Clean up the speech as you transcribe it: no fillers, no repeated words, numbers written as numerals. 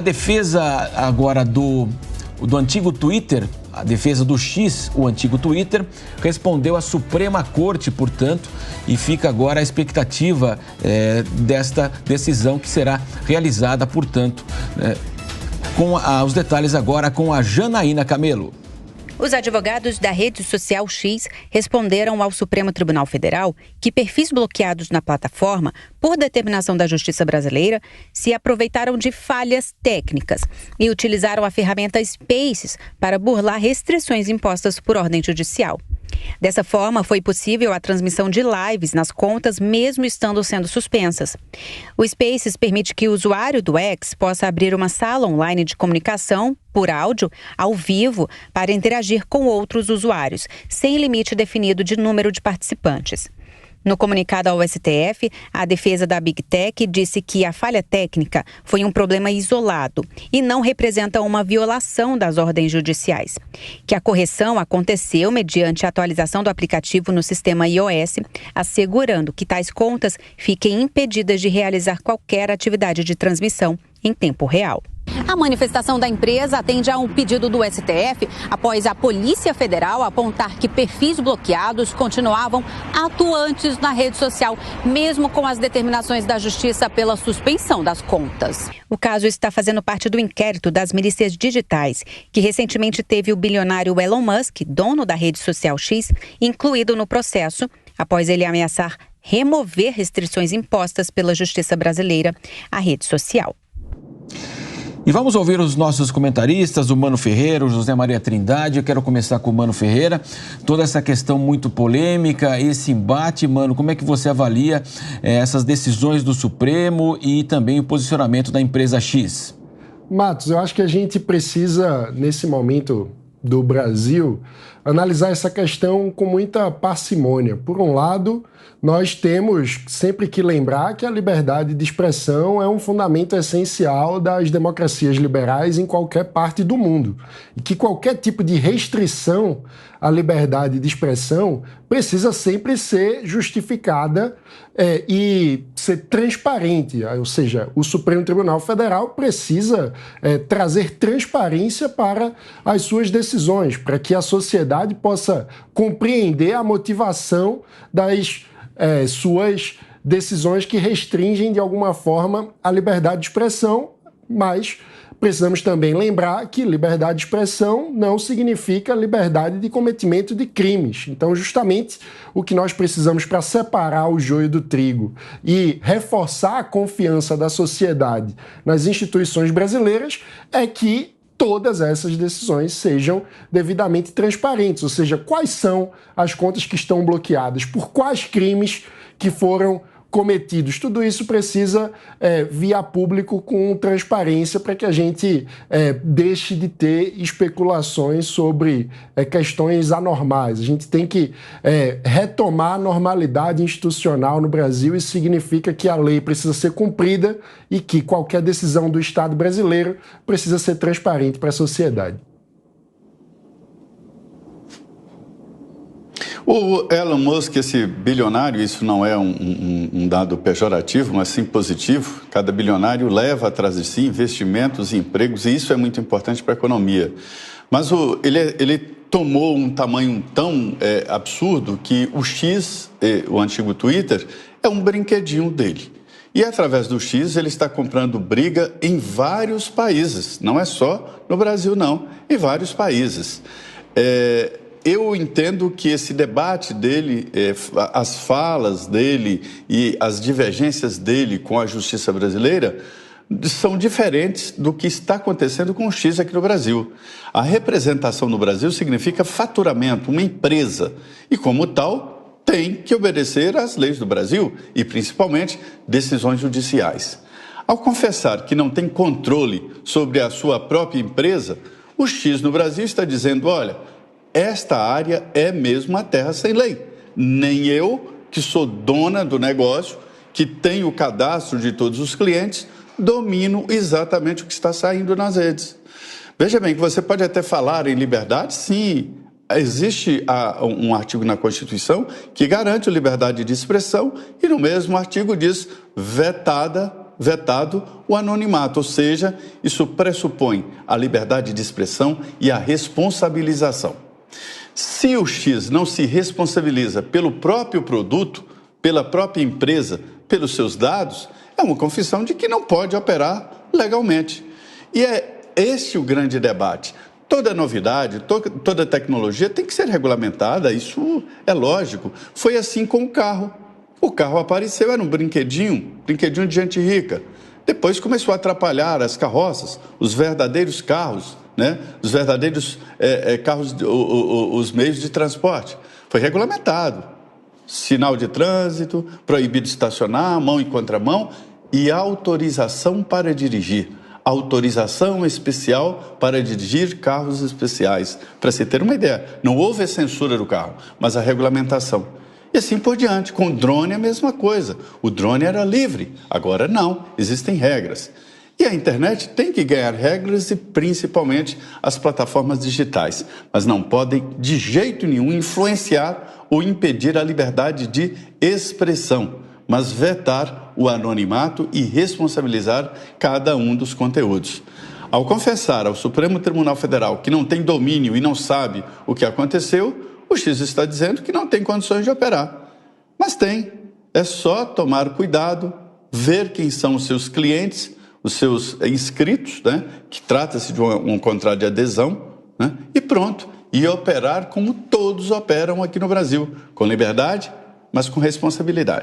A defesa agora do antigo Twitter, a defesa do X, o antigo Twitter, respondeu à Suprema Corte, portanto, e fica agora a expectativa desta decisão que será realizada, portanto, com os detalhes agora com a Janaína Camelo. Os advogados da rede social X responderam ao Supremo Tribunal Federal que perfis bloqueados na plataforma, por determinação da Justiça Brasileira, se aproveitaram de falhas técnicas e utilizaram a ferramenta Spaces para burlar restrições impostas por ordem judicial. Dessa forma, foi possível a transmissão de lives nas contas, mesmo estando sendo suspensas. O Spaces permite que o usuário do X possa abrir uma sala online de comunicação por áudio, ao vivo, para interagir com outros usuários, sem limite definido de número de participantes. No comunicado ao STF, a defesa da Big Tech disse que a falha técnica foi um problema isolado e não representa uma violação das ordens judiciais. Que a correção aconteceu mediante a atualização do aplicativo no sistema iOS, assegurando que tais contas fiquem impedidas de realizar qualquer atividade de transmissão em tempo real. A manifestação da empresa atende a um pedido do STF após a Polícia Federal apontar que perfis bloqueados continuavam atuantes na rede social, mesmo com as determinações da Justiça pela suspensão das contas. O caso está fazendo parte do inquérito das milícias digitais, que recentemente teve o bilionário Elon Musk, dono da rede social X, incluído no processo, após ele ameaçar remover restrições impostas pela Justiça Brasileira à rede social. E vamos ouvir os nossos comentaristas, o Mano Ferreira, o José Maria Trindade. Eu quero começar com o Mano Ferreira. Toda essa questão muito polêmica, esse embate, Mano, como é que você avalia essas decisões do Supremo e também o posicionamento da empresa X? Matos, eu acho que a gente precisa, nesse momento do Brasil, analisar essa questão com muita parcimônia. Por um lado, nós temos sempre que lembrar que a liberdade de expressão é um fundamento essencial das democracias liberais em qualquer parte do mundo. E que qualquer tipo de restrição à liberdade de expressão precisa sempre ser justificada e ser transparente. Ou seja, o Supremo Tribunal Federal precisa trazer transparência para as suas decisões, para que a sociedade possa compreender a motivação das suas decisões que restringem de alguma forma a liberdade de expressão, mas precisamos também lembrar que liberdade de expressão não significa liberdade de cometimento de crimes. Então, justamente o que nós precisamos para separar o joio do trigo e reforçar a confiança da sociedade nas instituições brasileiras é que todas essas decisões sejam devidamente transparentes, ou seja, quais são as contas que estão bloqueadas, por quais crimes que foram cometidos. Tudo isso precisa vir a público com transparência para que a gente deixe de ter especulações sobre questões anormais. A gente tem que retomar a normalidade institucional no Brasil. Isso significa que a lei precisa ser cumprida e que qualquer decisão do Estado brasileiro precisa ser transparente para a sociedade. O Elon Musk, esse bilionário, isso não é um dado pejorativo, mas sim positivo. Cada bilionário leva atrás de si investimentos e empregos, e isso é muito importante para a economia. Mas ele tomou um tamanho tão absurdo que o X, o antigo Twitter, é um brinquedinho dele. E através do X ele está comprando briga em vários países, não é só no Brasil não, em vários países. Eu entendo que esse debate dele, as falas dele e as divergências dele com a justiça brasileira são diferentes do que está acontecendo com o X aqui no Brasil. A representação no Brasil significa faturamento, uma empresa, e como tal tem que obedecer às leis do Brasil e principalmente decisões judiciais. Ao confessar que não tem controle sobre a sua própria empresa, o X no Brasil está dizendo, olha, esta área é mesmo a terra sem lei. Nem eu, que sou dona do negócio, que tenho o cadastro de todos os clientes, domino exatamente o que está saindo nas redes. Veja bem, que você pode até falar em liberdade, sim. Existe um artigo na Constituição que garante a liberdade de expressão e no mesmo artigo diz vetada vetado o anonimato, ou seja, isso pressupõe a liberdade de expressão e a responsabilização. Se o X não se responsabiliza pelo próprio produto, pela própria empresa, pelos seus dados, é uma confissão de que não pode operar legalmente. E é esse o grande debate. Toda novidade, toda tecnologia tem que ser regulamentada, isso é lógico. Foi assim com o carro. O carro apareceu, era um brinquedinho de gente rica. Depois começou a atrapalhar as carroças, os verdadeiros carros, né? Os verdadeiros carros, os meios de transporte. Foi regulamentado. Sinal de trânsito, proibido estacionar, mão e contramão e autorização para dirigir. Autorização especial para dirigir carros especiais. Para se ter uma ideia, não houve a censura do carro, mas a regulamentação. E assim por diante. Com o drone é a mesma coisa. O drone era livre, agora não, existem regras. E a internet tem que ganhar regras e principalmente as plataformas digitais, mas não podem de jeito nenhum influenciar ou impedir a liberdade de expressão, mas vetar o anonimato e responsabilizar cada um dos conteúdos. Ao confessar ao Supremo Tribunal Federal que não tem domínio e não sabe o que aconteceu, o X está dizendo que não tem condições de operar. Mas tem. É só tomar cuidado, ver quem são os seus clientes, os seus inscritos, né? Que trata-se de um contrato de adesão, né? E pronto. E operar como todos operam aqui no Brasil, com liberdade, mas com responsabilidade.